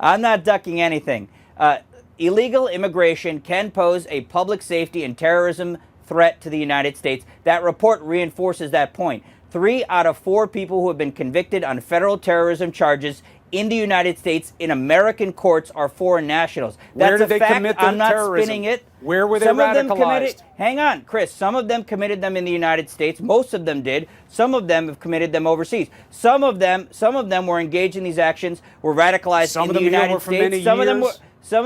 I'm not ducking anything. Illegal immigration can pose a public safety and terrorism threat to the United States. That report reinforces that point. 3 out of 4 people who have been convicted on federal terrorism charges in the United States in American courts are foreign nationals. Where That's did a they fact. commit the I'm not terrorism? spinning it. Where were they Some of them radicalized? hang on, Chris. Some of them committed them in the United States. Most of them did. Some of them have committed them overseas. Some of them were engaged in these actions, were radicalized in the United States. Some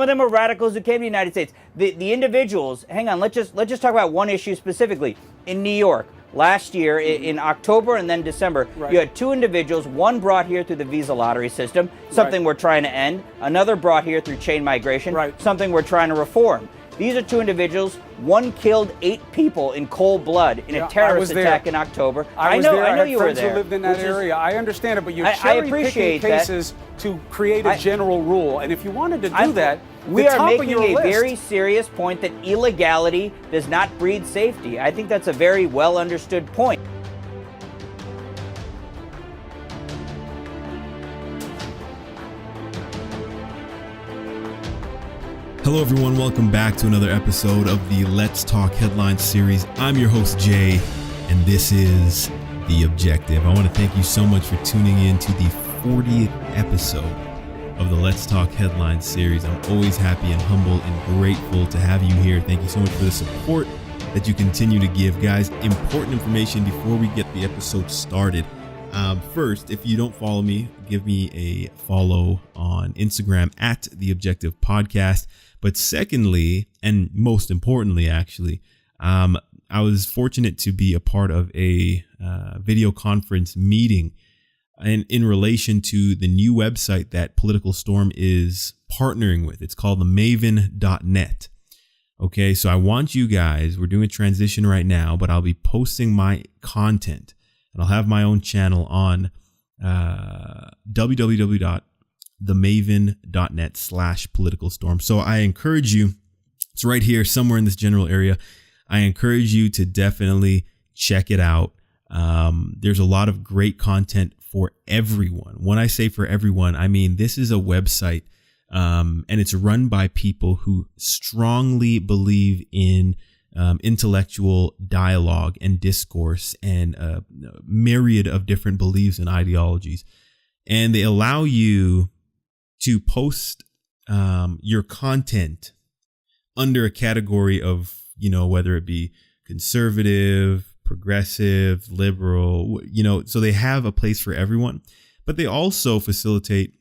of them were radicals who came to the United States. The individuals, hang on, let's just talk about one issue specifically. In New York, last year, in October and then December, you had 2 individuals, one brought here through the visa lottery system, something we're trying to end, another brought here through chain migration, something we're trying to reform. These are 2 individuals. One killed 8 people in cold blood in a terrorist attack in October. I know you were there. I had friends who lived in that area. I understand it, but you're cherry-picking cases to create a general rule. And if you wanted to do that, we are making a very serious point that illegality does not breed safety. I think that's a very well understood point. Hello everyone, welcome back to another episode of the Let's Talk Headlines series. I'm your host Jay, and this is The Objective. I want to thank you so much for tuning in to the 40th episode of the Let's Talk Headlines series. I'm always happy and humble and grateful to have you here. Thank you so much for the support that you continue to give. Guys, important information before we get the episode started. First, if you don't follow me, give me a follow on Instagram at The Objective Podcast. But secondly, and most importantly, actually, I was fortunate to be a part of a video conference meeting in relation to the new website that Political Storm is partnering with. It's called the maven.net. Okay, so I want you guys, we're doing a transition right now, but I'll be posting my content and I'll have my own channel on www.themaven.net/politicalstorm. So I encourage you, it's right here somewhere in this general area. I encourage you to definitely check it out. There's a lot of great content for everyone. When I say for everyone, I mean, this is a website and it's run by people who strongly believe in intellectual dialogue and discourse and a myriad of different beliefs and ideologies. And they allow you to post your content under a category of, whether it be conservative, progressive, liberal, so they have a place for everyone, but they also facilitate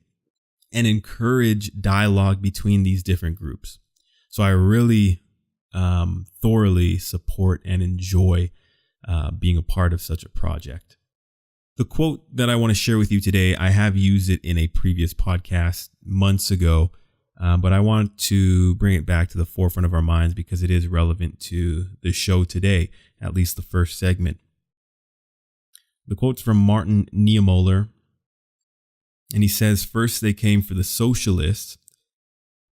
and encourage dialogue between these different groups. So I really thoroughly support and enjoy being a part of such a project. The quote that I want to share with you today, I have used it in a previous podcast months ago, but I want to bring it back to the forefront of our minds because it is relevant to the show today, at least the first segment. The quote's from Martin Niemöller, and he says, "First they came for the socialists,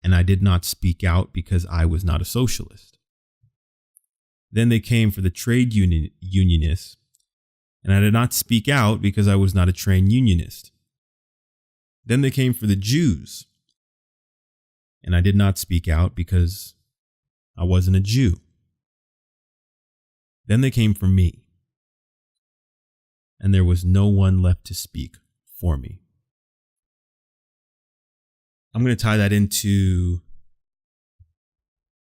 and I did not speak out because I was not a socialist. Then they came for the trade unionists, and I did not speak out because I was not a trained unionist. Then they came for the Jews, and I did not speak out because I wasn't a Jew. Then they came for me, and there was no one left to speak for me." I'm going to tie that into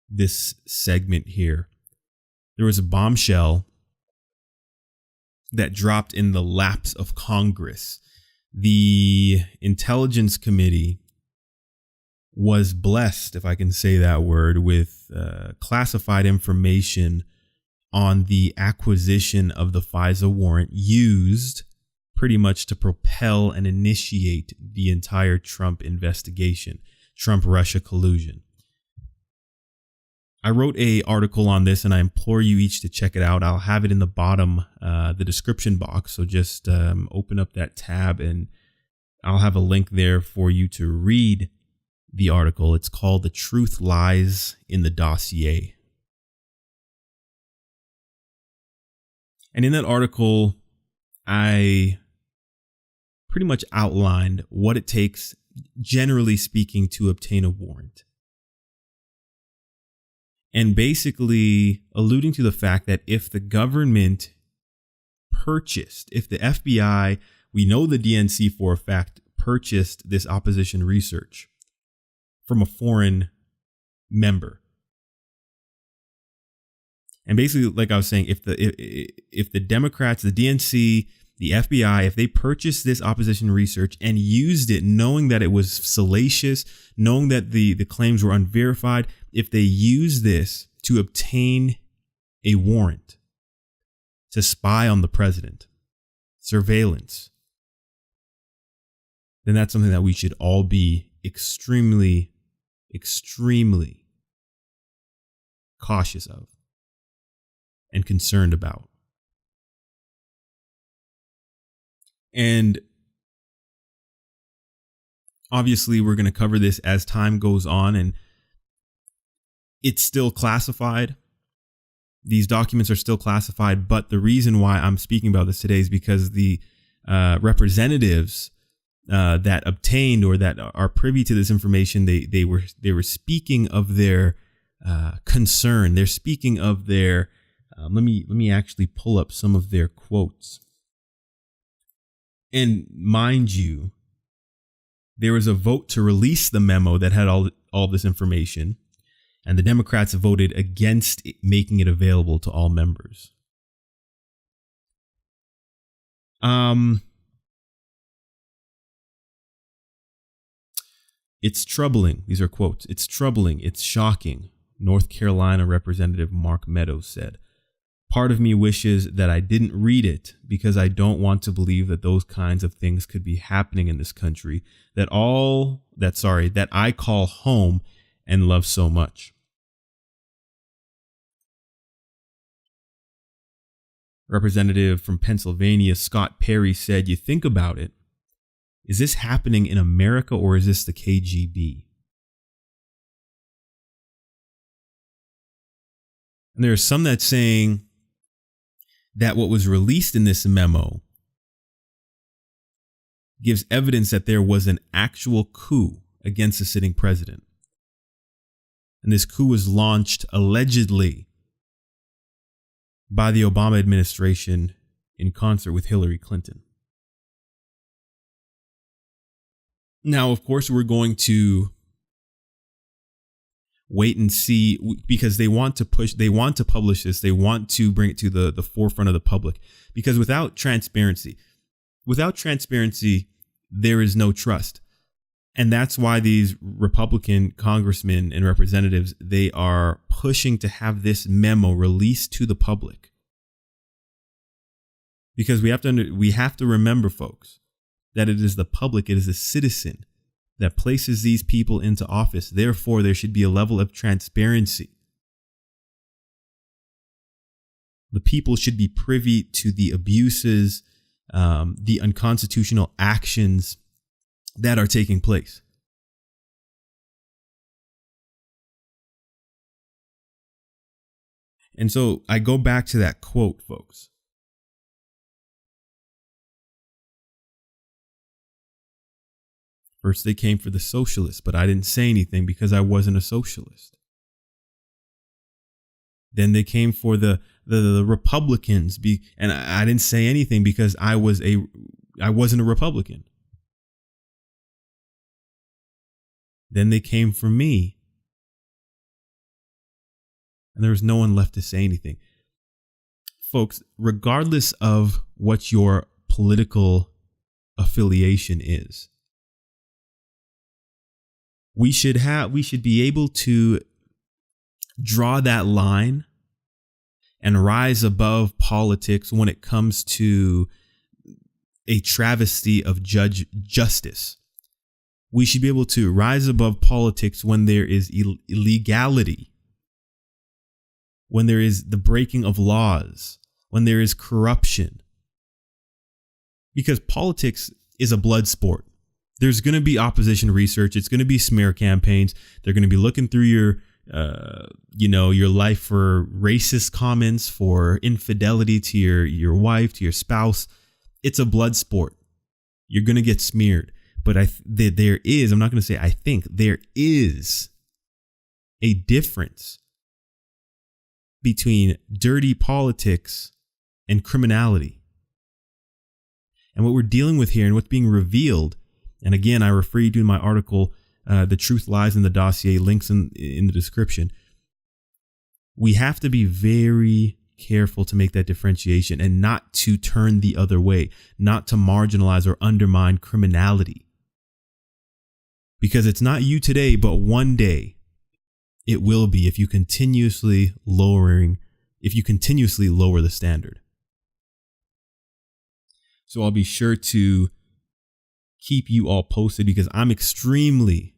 this segment here. There was a bombshell that dropped in the laps of Congress. The Intelligence Committee was blessed, if I can say that word, with classified information on the acquisition of the FISA warrant used pretty much to propel and initiate the entire Trump investigation, Trump-Russia collusion. I wrote an article on this, and I implore you each to check it out. I'll have it in the bottom, the description box. So just open up that tab, and I'll have a link there for you to read the article. It's called "The Truth Lies in the Dossier." And in that article, I pretty much outlined what it takes generally speaking, to obtain a warrant. And basically alluding to the fact that if the government purchased, if the FBI, we know the DNC for a fact, purchased this opposition research from a foreign member. And basically, like I was saying, if the Democrats, the DNC, the FBI, if they purchased this opposition research and used it knowing that it was salacious, knowing that the claims were unverified, if they used this to obtain a warrant to spy on the president, surveillance, then that's something that we should all be extremely, extremely cautious of and concerned about. And obviously, we're going to cover this as time goes on, and it's still classified. These documents are still classified, but the reason why I'm speaking about this today is because the representatives that obtained or that are privy to this information, they were speaking of their concern. They're speaking of their. Let me actually pull up some of their quotes. And mind you, there was a vote to release the memo that had all this information, and the Democrats voted against making it available to all members. It's troubling. These are quotes. It's troubling. It's shocking. North Carolina Representative Mark Meadows said. Part of me wishes that I didn't read it because I don't want to believe that those kinds of things could be happening in this country that I call home and love so much. Representative from Pennsylvania, Scott Perry, said, you think about it. Is this happening in America or is this the KGB? And there are some that's saying that what was released in this memo gives evidence that there was an actual coup against the sitting president. And this coup was launched allegedly by the Obama administration in concert with Hillary Clinton. Now, of course, we're going to wait and see because they want to publish this. They want to bring it to the forefront of the public because without transparency, there is no trust. And that's why these Republican congressmen and representatives, they are pushing to have this memo released to the public. Because we have to remember, folks, that it is the public, it is the citizen that places these people into office. Therefore, there should be a level of transparency. The people should be privy to the abuses, the unconstitutional actions that are taking place. And so I go back to that quote, folks. First, they came for the socialists, but I didn't say anything because I wasn't a socialist. Then they came for the Republicans, and I didn't say anything because I wasn't a Republican. Then they came for me, and there was no one left to say anything. Folks, regardless of what your political affiliation is, we should be able to draw that line and rise above politics when it comes to a travesty of justice. We should be able to rise above politics when there is illegality, when there is the breaking of laws, when there is corruption. Because politics is a blood sport. There's going to be opposition research. It's going to be smear campaigns. They're going to be looking through your life for racist comments, for infidelity to your wife, to your spouse. It's a blood sport. You're going to get smeared. But there is, I'm not going to say I think, there is a difference between dirty politics and criminality. And what we're dealing with here and what's being revealed, and again, I refer you to my article, The Truth Lies in the Dossier, links in the description. We have to be very careful to make that differentiation and not to turn the other way, not to marginalize or undermine criminality. Because it's not you today, but one day it will be if you continuously lower the standard. So I'll be sure to keep you all posted because I'm extremely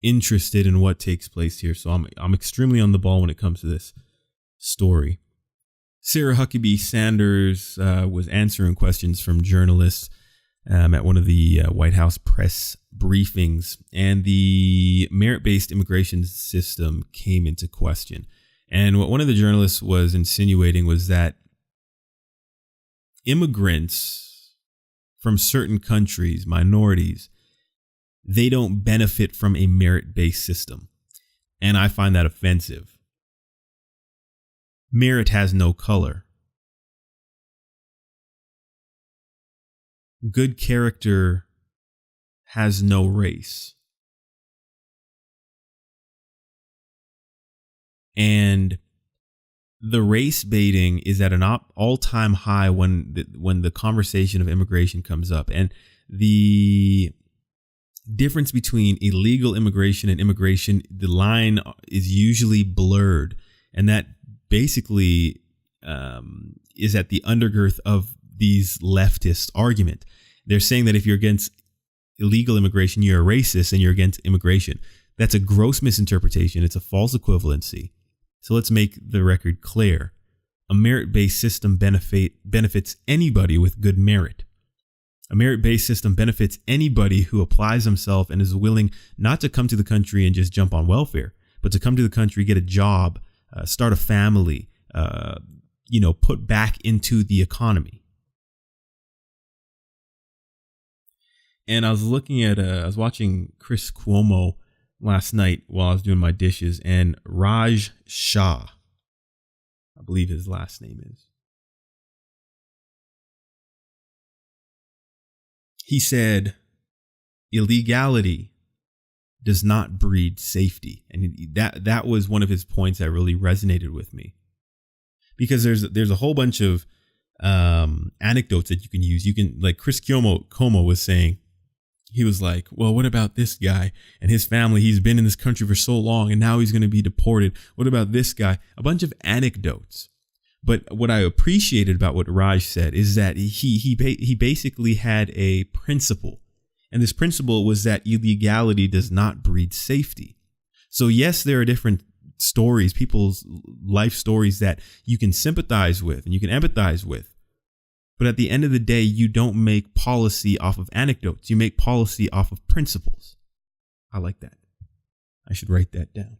interested in what takes place here. So I'm extremely on the ball when it comes to this story. Sarah Huckabee Sanders was answering questions from journalists at one of the White House press briefings, and the merit-based immigration system came into question. And what one of the journalists was insinuating was that immigrants from certain countries, minorities, they don't benefit from a merit-based system. And I find that offensive. Merit has no color. Good character has no race. And the race baiting is at an all-time high when the conversation of immigration comes up. And the difference between illegal immigration and immigration, the line is usually blurred. And that basically is at the undergirth of these leftist argument. They're saying that if you're against illegal immigration, you're a racist and you're against immigration. That's a gross misinterpretation. It's a false equivalency. So let's make the record clear. A merit-based system benefits anybody with good merit. A merit-based system benefits anybody who applies himself and is willing not to come to the country and just jump on welfare, but to come to the country, get a job, start a family, put back into the economy. And I was watching Chris Cuomo last night while I was doing my dishes, and Raj Shah, I believe his last name is. He said, illegality does not breed safety. And that was one of his points that really resonated with me. Because there's a whole bunch of anecdotes that you can use. You can, like Chris Cuomo was saying, he was like, well, what about this guy and his family? He's been in this country for so long and now he's going to be deported. What about this guy? A bunch of anecdotes. But what I appreciated about what Raj said is that he basically had a principle. And this principle was that illegality does not breed safety. So yes, there are different stories, people's life stories that you can sympathize with and you can empathize with. But at the end of the day, you don't make policy off of anecdotes. You make policy off of principles. I like that. I should write that down.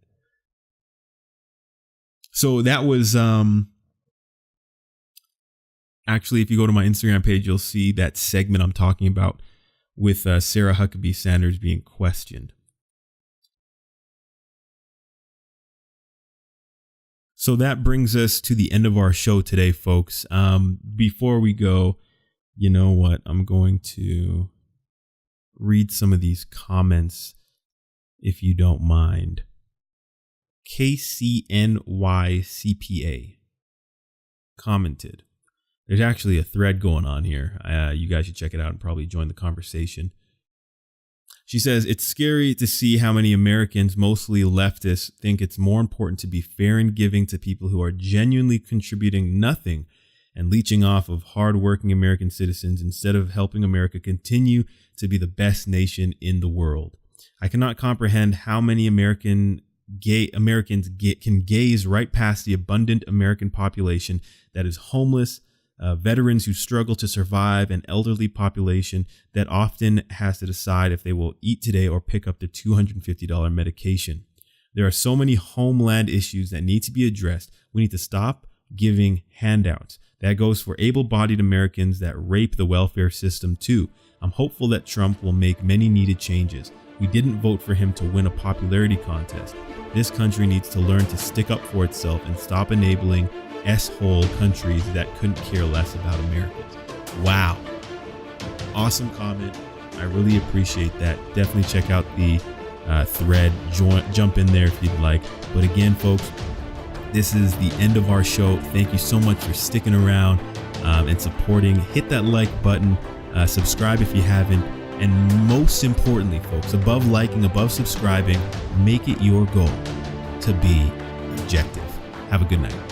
So that was actually, if you go to my Instagram page, you'll see that segment I'm talking about with Sarah Huckabee Sanders being questioned. So that brings us to the end of our show today, folks. Before we go, you know what? I'm going to read some of these comments, if you don't mind. KCNYCPA commented. There's actually a thread going on here. You guys should check it out and probably join the conversation. She says, it's scary to see how many Americans, mostly leftists, think it's more important to be fair and giving to people who are genuinely contributing nothing and leeching off of hardworking American citizens instead of helping America continue to be the best nation in the world. I cannot comprehend how many Americans can gaze right past the abundant American population that is homeless, veterans who struggle to survive, an elderly population that often has to decide if they will eat today or pick up their $250 medication. There are so many homeland issues that need to be addressed. We need to stop giving handouts. That goes for able-bodied Americans that rape the welfare system too. I'm hopeful that Trump will make many needed changes. We didn't vote for him to win a popularity contest. This country needs to learn to stick up for itself and stop enabling S-hole countries that couldn't care less about Americans. Wow. Awesome comment. I really appreciate that. Definitely check out the thread. Jump in there if you'd like. But again, folks, this is the end of our show. Thank you so much for sticking around and supporting. Hit that like button. Subscribe if you haven't. And most importantly, folks, above liking, above subscribing, make it your goal to be objective. Have a good night.